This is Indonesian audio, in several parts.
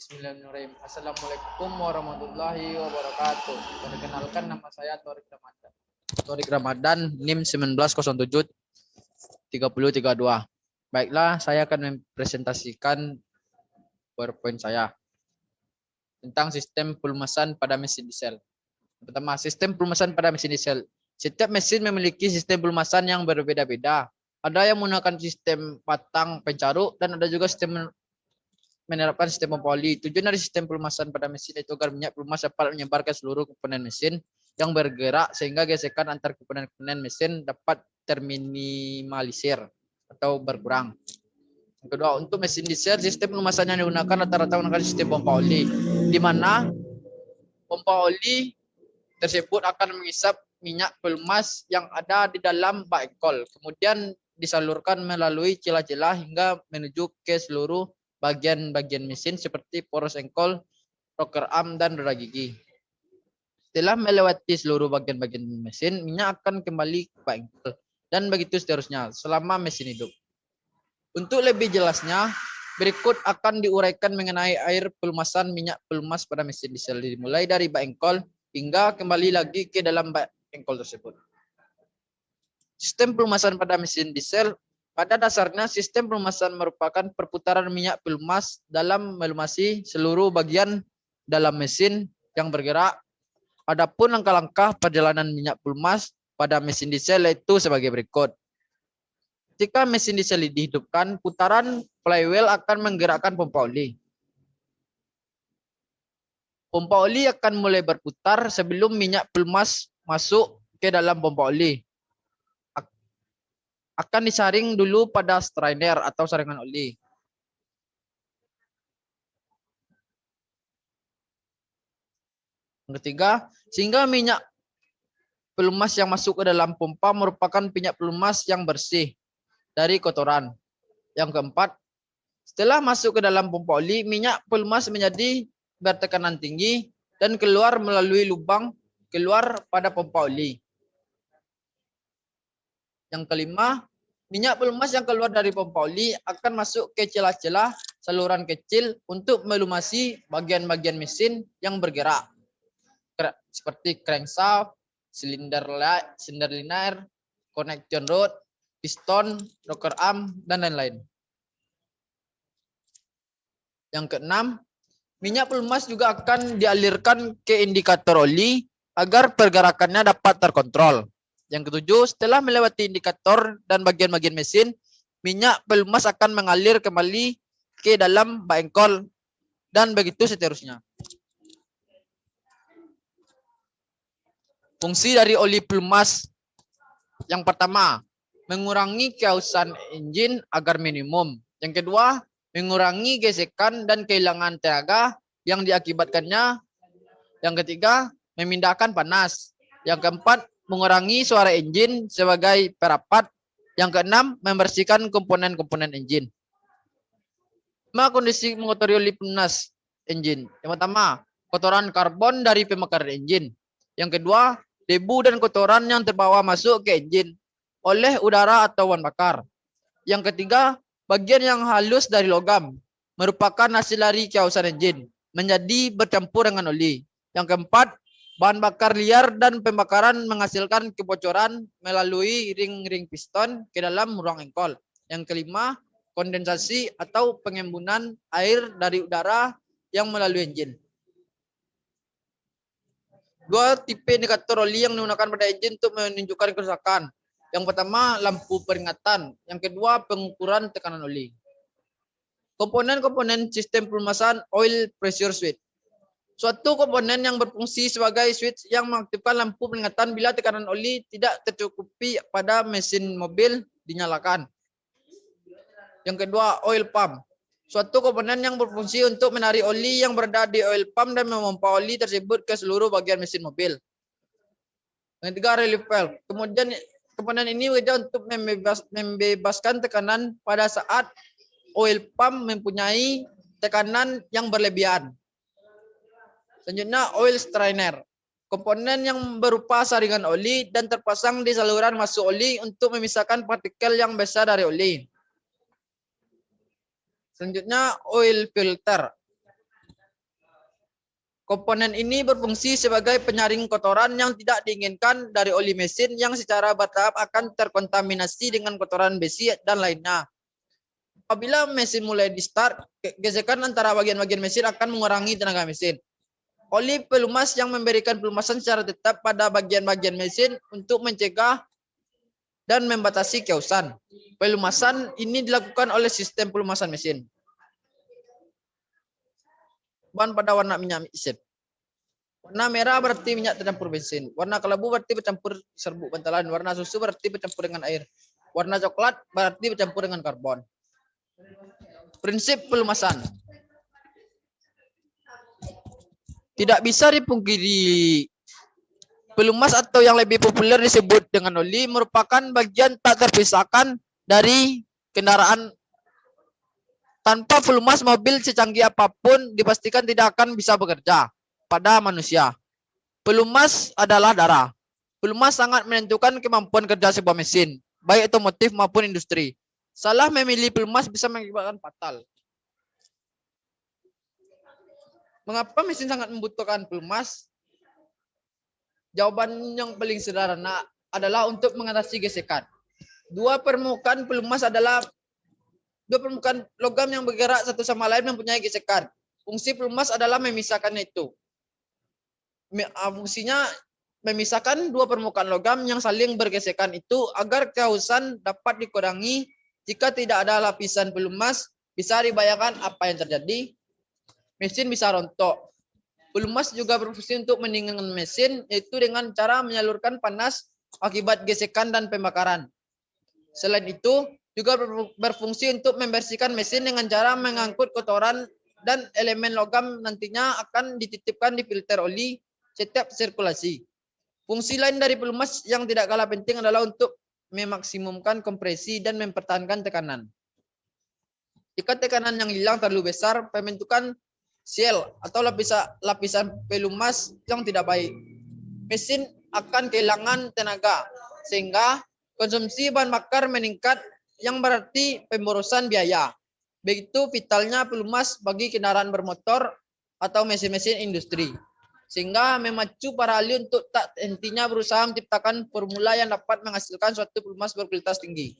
Bismillahirrahmanirrahim. Assalamualaikum warahmatullahi wabarakatuh. Perkenalkan, nama saya Torik Ramadan. Torik Ramadan, NIM 1907 3032. Baiklah, saya akan mempresentasikan PowerPoint saya tentang sistem pelumasan pada mesin diesel. Pertama, sistem pelumasan pada mesin diesel. Setiap mesin memiliki sistem pelumasan yang berbeda-beda. Ada yang menggunakan sistem patang pencaruk dan ada juga sistem menerapkan sistem pompa oli. Tujuan dari sistem pelumasan pada mesin itu agar minyak pelumas dapat menyebar ke seluruh komponen mesin yang bergerak sehingga gesekan antar komponen-komponen mesin dapat terminimalisir atau berkurang. Yang kedua, untuk mesin diesel, sistem pelumasan yang digunakan rata-rata menggunakan sistem pompa oli, di mana pompa oli tersebut akan mengisap minyak pelumas yang ada di dalam bak engkol, kemudian disalurkan melalui celah-celah hingga menuju ke seluruh bagian-bagian mesin seperti poros engkol, rocker arm, dan roda gigi. Setelah melewati seluruh bagian-bagian mesin, minyak akan kembali ke bak engkol, dan begitu seterusnya selama mesin hidup. Untuk lebih jelasnya, berikut akan diuraikan mengenai air pelumasan minyak pelumas pada mesin diesel, dimulai dari bak engkol hingga kembali lagi ke dalam bak engkol tersebut. Sistem pelumasan pada mesin diesel. Pada dasarnya, sistem pelumasan merupakan perputaran minyak pelumas dalam melumasi seluruh bagian dalam mesin yang bergerak. Adapun langkah-langkah perjalanan minyak pelumas pada mesin diesel yaitu sebagai berikut. Ketika mesin diesel dihidupkan, putaran flywheel akan menggerakkan pompa oli. Pompa oli akan mulai berputar sebelum minyak pelumas masuk ke dalam pompa oli. Akan disaring dulu pada strainer atau saringan oli. Yang ketiga, sehingga minyak pelumas yang masuk ke dalam pompa merupakan minyak pelumas yang bersih dari kotoran. Yang keempat, setelah masuk ke dalam pompa oli, minyak pelumas menjadi bertekanan tinggi dan keluar melalui lubang keluar pada pompa oli. Yang kelima, minyak pelumas yang keluar dari pompa oli akan masuk ke celah-celah saluran kecil untuk melumasi bagian-bagian mesin yang bergerak, seperti crankshaft, silinder linear, connection rod, piston, rocker arm, dan lain-lain. Yang keenam, minyak pelumas juga akan dialirkan ke indikator oli agar pergerakannya dapat terkontrol. Yang ketujuh, setelah melewati indikator dan bagian-bagian mesin, minyak pelumas akan mengalir kembali ke dalam bak engkol dan begitu seterusnya. Fungsi dari oli pelumas. Yang pertama, mengurangi kehausan engine agar minimum. Yang kedua, mengurangi gesekan dan kehilangan tenaga yang diakibatkannya. Yang ketiga, memindahkan panas. Yang keempat, mengurangi suara engine sebagai perapat. Yang keenam, membersihkan komponen-komponen engine. 5 kondisi mengotori oli pelumas engine. Yang pertama, kotoran karbon dari pemekaran engine. Yang kedua, debu dan kotoran yang terbawa masuk ke engine oleh udara atau bahan bakar. Yang ketiga, bagian yang halus dari logam merupakan hasil dari kehausan engine menjadi bercampur dengan oli. Yang keempat, bahan bakar liar dan pembakaran menghasilkan kebocoran melalui ring-ring piston ke dalam ruang engkol. Yang kelima, kondensasi atau pengembunan air dari udara yang melalui engine. Dua tipe indikator oli yang digunakan pada engine untuk menunjukkan kerusakan. Yang pertama, lampu peringatan. Yang kedua, pengukuran tekanan oli. Komponen-komponen sistem pelumasan oil pressure switch. Suatu komponen yang berfungsi sebagai switch yang mengaktifkan lampu peringatan bila tekanan oli tidak tercukupi pada mesin mobil dinyalakan. Yang kedua, oil pump. Suatu komponen yang berfungsi untuk menarik oli yang berada di oil pump dan memompa oli tersebut ke seluruh bagian mesin mobil. Yang ketiga, relief valve. Kemudian komponen ini bekerja untuk membebaskan tekanan pada saat oil pump mempunyai tekanan yang berlebihan. Selanjutnya, oil strainer. Komponen yang berupa saringan oli dan terpasang di saluran masuk oli untuk memisahkan partikel yang besar dari oli. Selanjutnya, oil filter. Komponen ini berfungsi sebagai penyaring kotoran yang tidak diinginkan dari oli mesin yang secara bertahap akan terkontaminasi dengan kotoran besi dan lainnya. Apabila mesin mulai di start, gesekan antara bagian-bagian mesin akan mengurangi tenaga mesin. Oli pelumas yang memberikan pelumasan secara tetap pada bagian-bagian mesin untuk mencegah dan membatasi kiausan. Pelumasan ini dilakukan oleh sistem pelumasan mesin. Bahan pada warna minyak mesin. Warna merah berarti minyak tercampur bensin. Warna kelabu berarti bercampur serbuk bantalan. Warna susu berarti bercampur dengan air. Warna coklat berarti bercampur dengan karbon. Prinsip pelumasan. Tidak bisa dipungkiri, pelumas atau yang lebih populer disebut dengan oli merupakan bagian tak terpisahkan dari kendaraan. Tanpa pelumas, mobil secanggih apapun dipastikan tidak akan bisa bekerja pada manusia. Pelumas adalah darah. Pelumas sangat menentukan kemampuan kerja sebuah mesin, baik otomotif maupun industri. Salah memilih pelumas bisa mengakibatkan fatal. Mengapa mesin sangat membutuhkan pelumas? Jawaban yang paling sederhana adalah untuk mengatasi gesekan. Dua permukaan logam yang bergerak satu sama lain mempunyai gesekan. Fungsi pelumas adalah memisahkan itu. Fungsinya memisahkan dua permukaan logam yang saling bergesekan itu agar kiausan dapat dikurangi. Jika tidak ada lapisan pelumas, bisa dibayangkan apa yang terjadi. Mesin bisa rontok. Pelumas juga berfungsi untuk mendinginkan mesin, yaitu dengan cara menyalurkan panas akibat gesekan dan pembakaran. Selain itu, juga berfungsi untuk membersihkan mesin dengan cara mengangkut kotoran dan elemen logam nantinya akan dititipkan di filter oli setiap sirkulasi. Fungsi lain dari pelumas yang tidak kalah penting adalah untuk memaksimumkan kompresi dan mempertahankan tekanan. Jika tekanan yang hilang terlalu besar, pembentukan sel atau lapisan pelumas yang tidak baik, mesin akan kehilangan tenaga sehingga konsumsi bahan bakar meningkat yang berarti pemborosan biaya. Begitu vitalnya pelumas bagi kendaraan bermotor atau mesin-mesin industri. Sehingga memacu para ahli untuk tak hentinya berusaha menciptakan formula yang dapat menghasilkan suatu pelumas berkualitas tinggi.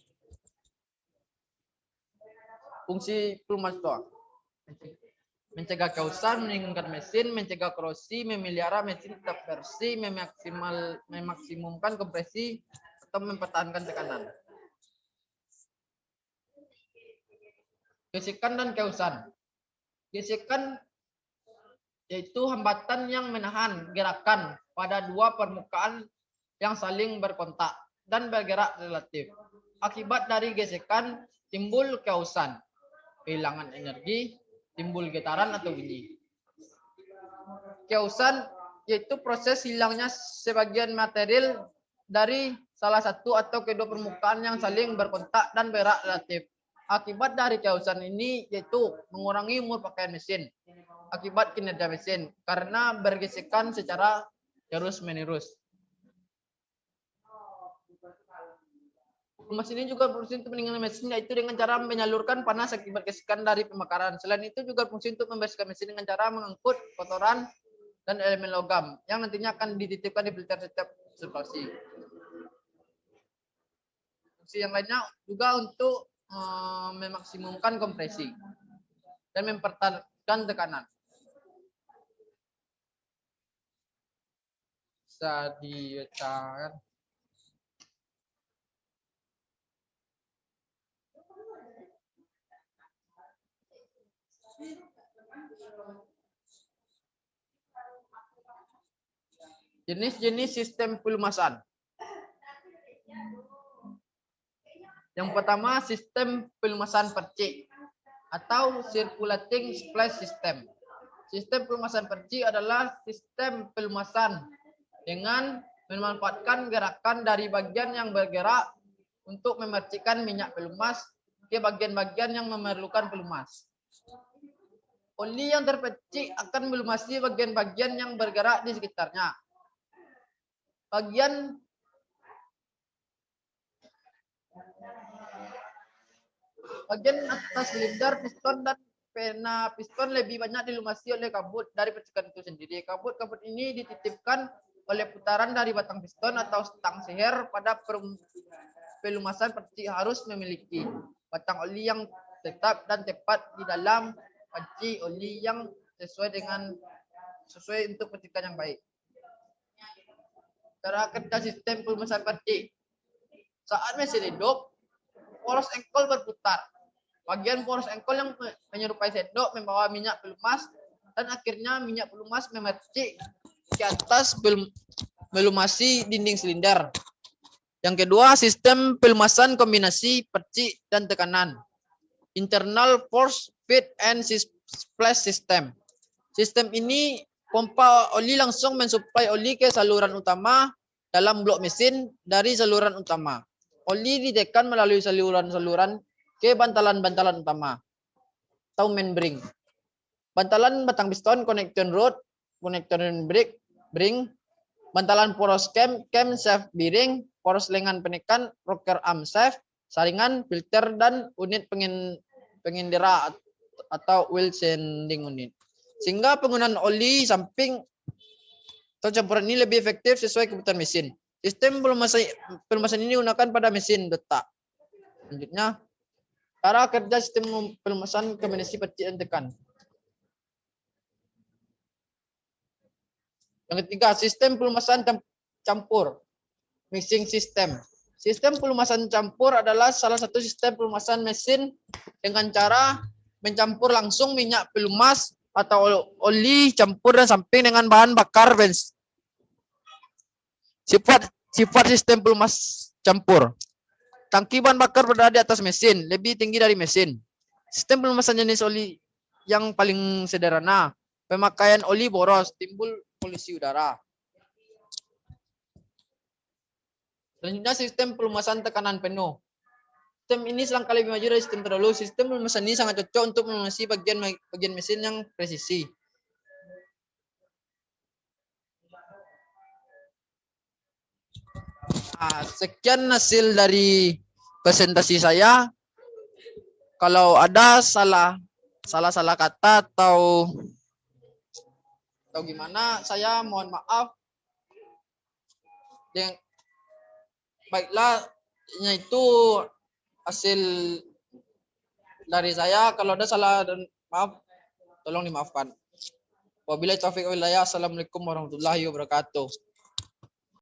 Fungsi pelumas itu mencegah kiausan, meningkatkan mesin, mencegah korosi, memelihara mesin tetap bersih, memaksimumkan kompresi atau mempertahankan tekanan. Gesekan dan kiausan. Gesekan yaitu hambatan yang menahan gerakan pada dua permukaan yang saling berkontak dan bergerak relatif. Akibat dari gesekan timbul kiausan, kehilangan energi, timbul getaran atau bunyi. Kiausan yaitu proses hilangnya sebagian material dari salah satu atau kedua permukaan yang saling berkontak dan bergerak relatif. Akibat dari kiausan ini yaitu mengurangi umur pakaian mesin akibat kinerja mesin karena bergesekan secara terus-menerus. Pelumas ini juga berfungsi untuk meningkatkan mesin yaitu dengan cara menyalurkan panas akibat gesekan dari pembakaran. Selain itu juga berfungsi untuk membersihkan mesin dengan cara mengangkut kotoran dan elemen logam yang nantinya akan dititipkan di filter setiap sirkulasi. Fungsi yang lainnya juga untuk memaksimumkan kompresi dan mempertahankan tekanan. Bisa dibacakan. Jenis-jenis sistem pelumasan. Yang pertama, sistem pelumasan percik atau circulating splash system. Sistem pelumasan percik adalah sistem pelumasan dengan memanfaatkan gerakan dari bagian yang bergerak untuk memercikkan minyak pelumas ke bagian-bagian yang memerlukan pelumas. Oli yang terpercik akan melumasi bagian-bagian yang bergerak di sekitarnya. Bagian atas silinder, piston, dan pena piston lebih banyak dilumasi oleh kabut dari percikan itu sendiri. Kabut-kabut ini dititipkan oleh putaran dari batang piston atau stang seher pada pelumasan percik harus memiliki batang oli yang tetap dan tepat di dalam panci oli yang sesuai untuk percikan yang baik. Cara kerja sistem pelumasan percik. Saat mesin hidup, poros engkol berputar. Bagian poros engkol yang menyerupai sendok membawa minyak pelumas dan akhirnya minyak pelumas memercik ke atas melumasi dinding silinder. Yang kedua, sistem pelumasan kombinasi percik dan tekanan. Internal force feed and splash system. Sistem ini pompa oli langsung mensuplai oli ke saluran utama dalam blok mesin dari saluran utama. Oli ditekan melalui saluran-saluran ke bantalan-bantalan utama atau main bearing. Bantalan batang piston, connection rod, connection bearing, bantalan poros cam shaft bearing, poros lengan penekan, rocker arm shaft, saringan, filter, dan unit pengendera atau wheel sending unit. Sehingga penggunaan oli samping atau campuran ini lebih efektif sesuai kebutuhan mesin. Sistem pelumasan ini digunakan pada mesin detak. Selanjutnya, cara kerja sistem pelumasan kombinasi percik dan tekan. Yang ketiga, sistem pelumasan campur, mixing system. Sistem pelumasan campur adalah salah satu sistem pelumasan mesin dengan cara mencampur langsung minyak pelumas atau oli campur dan samping dengan bahan bakar bensin. Sifat sistem pelumas campur. Tangki bahan bakar berada di atas mesin, lebih tinggi dari mesin. Sistem pelumasan jenis oli yang paling sederhana. Pemakaian oli boros, timbul polusi udara. Selanjutnya sistem pelumasan tekanan penuh. Sistem ini selangkah lebih maju dari sistem terdahulu. Sistem pelumasan ini sangat cocok untuk melumasi bagian mesin yang presisi. Sekian hasil dari presentasi saya. Kalau ada salah kata atau gimana, saya mohon maaf. Baiklah, itu hasil dari saya. Kalau ada salah dan maaf, tolong dimaafkan. Wabillahi taufiq wal hidayah. Assalamualaikum warahmatullahi wabarakatuh.